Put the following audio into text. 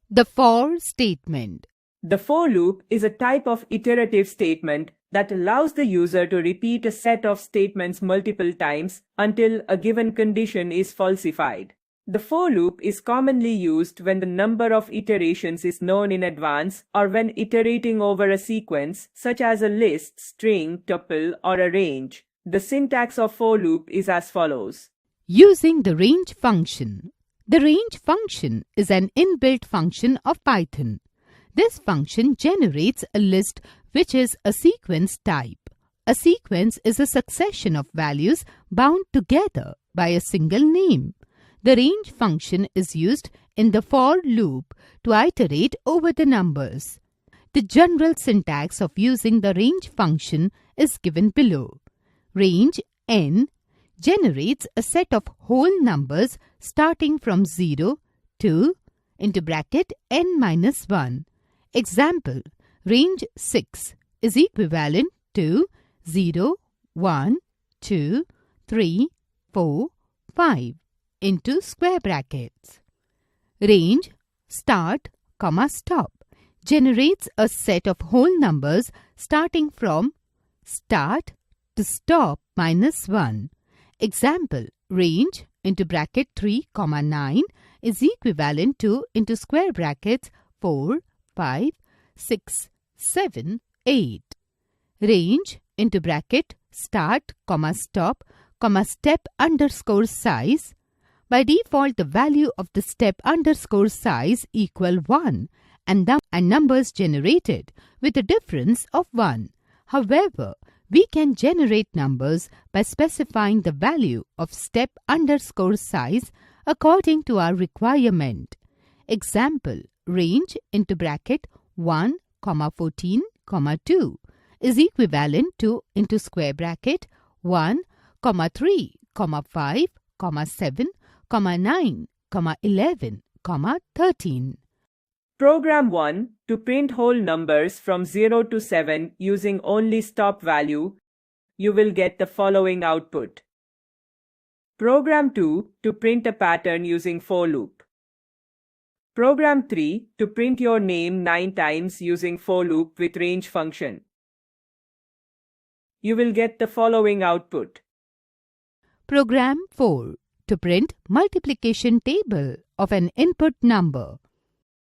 The for statement. The for loop is a type of iterative statement that allows the user to repeat a set of statements multiple times until a given condition is falsified. The for loop is commonly used when the number of iterations is known in advance or when iterating over a sequence, such as a list, string, tuple, or a range. The syntax of for loop is as follows. Using the range function. The range function is an inbuilt function of Python. This function generates a list which is a sequence type. A sequence is a succession of values bound together by a single name. The range function is used in the for loop to iterate over the numbers. The general syntax of using the range function is given below. Range n generates a set of whole numbers starting from 0 to into bracket n minus 1. Example, range 6 is equivalent to 0, 1, 2, 3, 4, 5 into square brackets. Range start, stop generates a set of whole numbers starting from start to stop minus 1. Example, range into bracket 3, 9 is equivalent to into square brackets 4, 5, 6, 7, 8. Range into bracket start, stop, step underscore size. By default, the value of the step underscore size equal 1 and numbers generated with a difference of 1. However, we can generate numbers by specifying the value of step underscore size according to our requirement. Example, range into bracket 1, 14, 2 is equivalent to into square bracket 1, 3, 5, 7, 9, 11, 13. Program 1 to print whole numbers from 0 to 7 using only stop value. You will get the following output. Program 2 to print a pattern using for loop. Program 3 to print your name 9 times using for loop with range function. You will get the following output. Program 4 to print multiplication table of an input number.